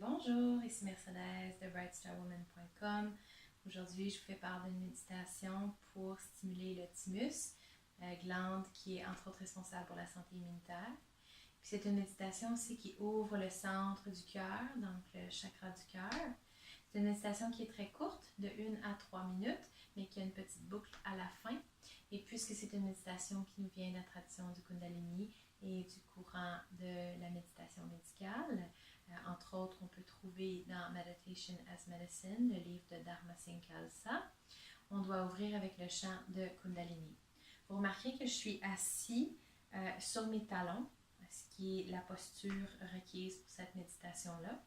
Bonjour, ici Mercedes de brightstarwoman.com. Aujourd'hui, je vous fais part d'une méditation pour stimuler le thymus, glande qui est entre autres responsable pour la santé immunitaire. Puis c'est une méditation aussi qui ouvre le centre du cœur, donc le chakra du cœur. C'est une méditation qui est très courte, de 1 à 3 minutes, mais qui a une petite boucle à la fin. Et puisque c'est une méditation qui nous vient de la tradition du Kundalini et du courant de la méditation médicale, entre autres, on peut trouver dans Meditation as Medicine, le livre de Dharma Singh Khalsa, on doit ouvrir avec le chant de Kundalini. Vous remarquez que je suis assis sur mes talons, ce qui est la posture requise pour cette méditation-là.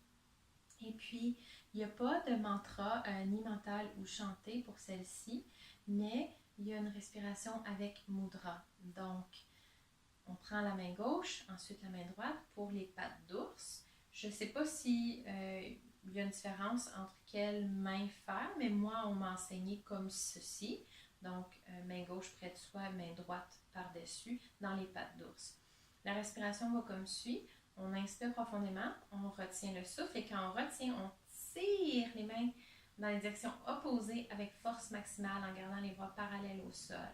Et puis, il n'y a pas de mantra ni mental ou chanté pour celle-ci, mais il y a une respiration avec mudra. Donc, on prend la main gauche, ensuite la main droite pour les pattes d'ours. Je ne sais pas si il y a une différence entre quelle main faire, mais moi, on m'a enseigné comme ceci. Donc, main gauche près de soi, main droite par-dessus, dans les pattes d'ours. La respiration va comme suit. On inspire profondément, on retient le souffle et quand on retient, on tire les mains dans les directions opposées avec force maximale en gardant les bras parallèles au sol.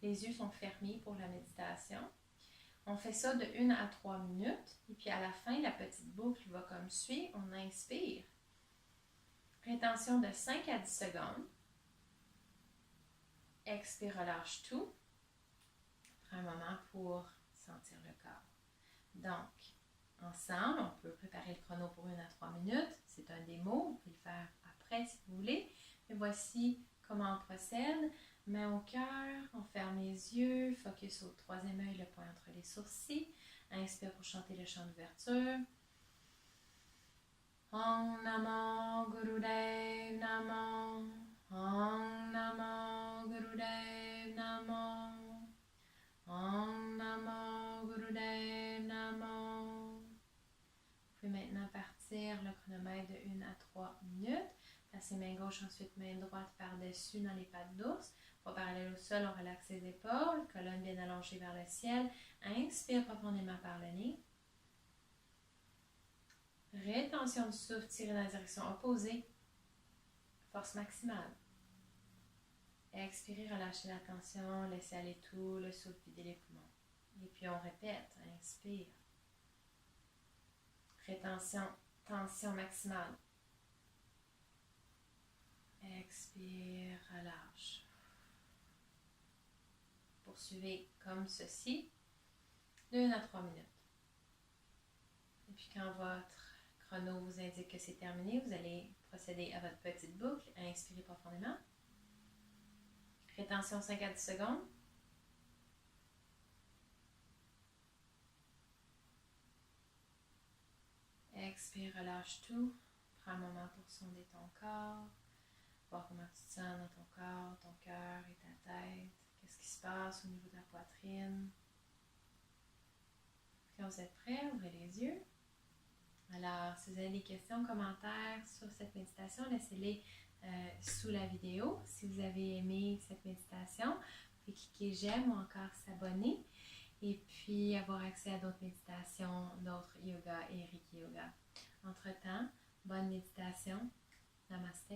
Les yeux sont fermés pour la méditation. On fait ça de 1 à 3 minutes et puis à la fin, la petite boucle va comme suit. On inspire. Rétention de 5 à 10 secondes. Expire, relâche tout. Prends un moment pour sentir le corps. Donc, ensemble, on peut préparer le chrono pour 1 à 3 minutes. C'est un démo, vous pouvez le faire après si vous voulez. Et voici comment on procède. Main au cœur, on ferme les yeux, focus au troisième œil, le point entre les sourcils. Inspire pour chanter le chant d'ouverture. Om Namo Gurudev Namo. Om Namo Gurudev Namo. Om Namo Gurudev Namo. Vous pouvez maintenant partir le chronomètre de 1 à 3 minutes. Placez main gauche, ensuite main droite par-dessus dans les pattes d'ours. Pas parallèle au sol, on relaxe les épaules, colonne bien allongée vers le ciel. Inspire profondément par le nez. Rétention du souffle, tirez dans la direction opposée. Force maximale. Expirez, relâchez la tension, laissez aller tout, le souffle, videz les poumons. Et puis on répète, inspire. Rétention, tension maximale. Expire, relâche. Poursuivez comme ceci, de 1 à 3 minutes. Et puis quand votre chrono vous indique que c'est terminé, vous allez procéder à votre petite boucle. Inspirez profondément. Rétention 5 à 10 secondes. Expire, relâche tout. Prends un moment pour sonder ton corps. Voir comment tu te sens dans ton corps, ton cœur et ta tête. Qu'est-ce qui se passe au niveau de la poitrine? Quand vous êtes prêts, ouvrez les yeux. Alors, si vous avez des questions, commentaires sur cette méditation, laissez-les sous la vidéo. Si vous avez aimé cette méditation, vous pouvez cliquer j'aime ou encore s'abonner. Et puis, avoir accès à d'autres méditations, d'autres yoga et Reiki Yoga. Entre-temps, bonne méditation. Namaste.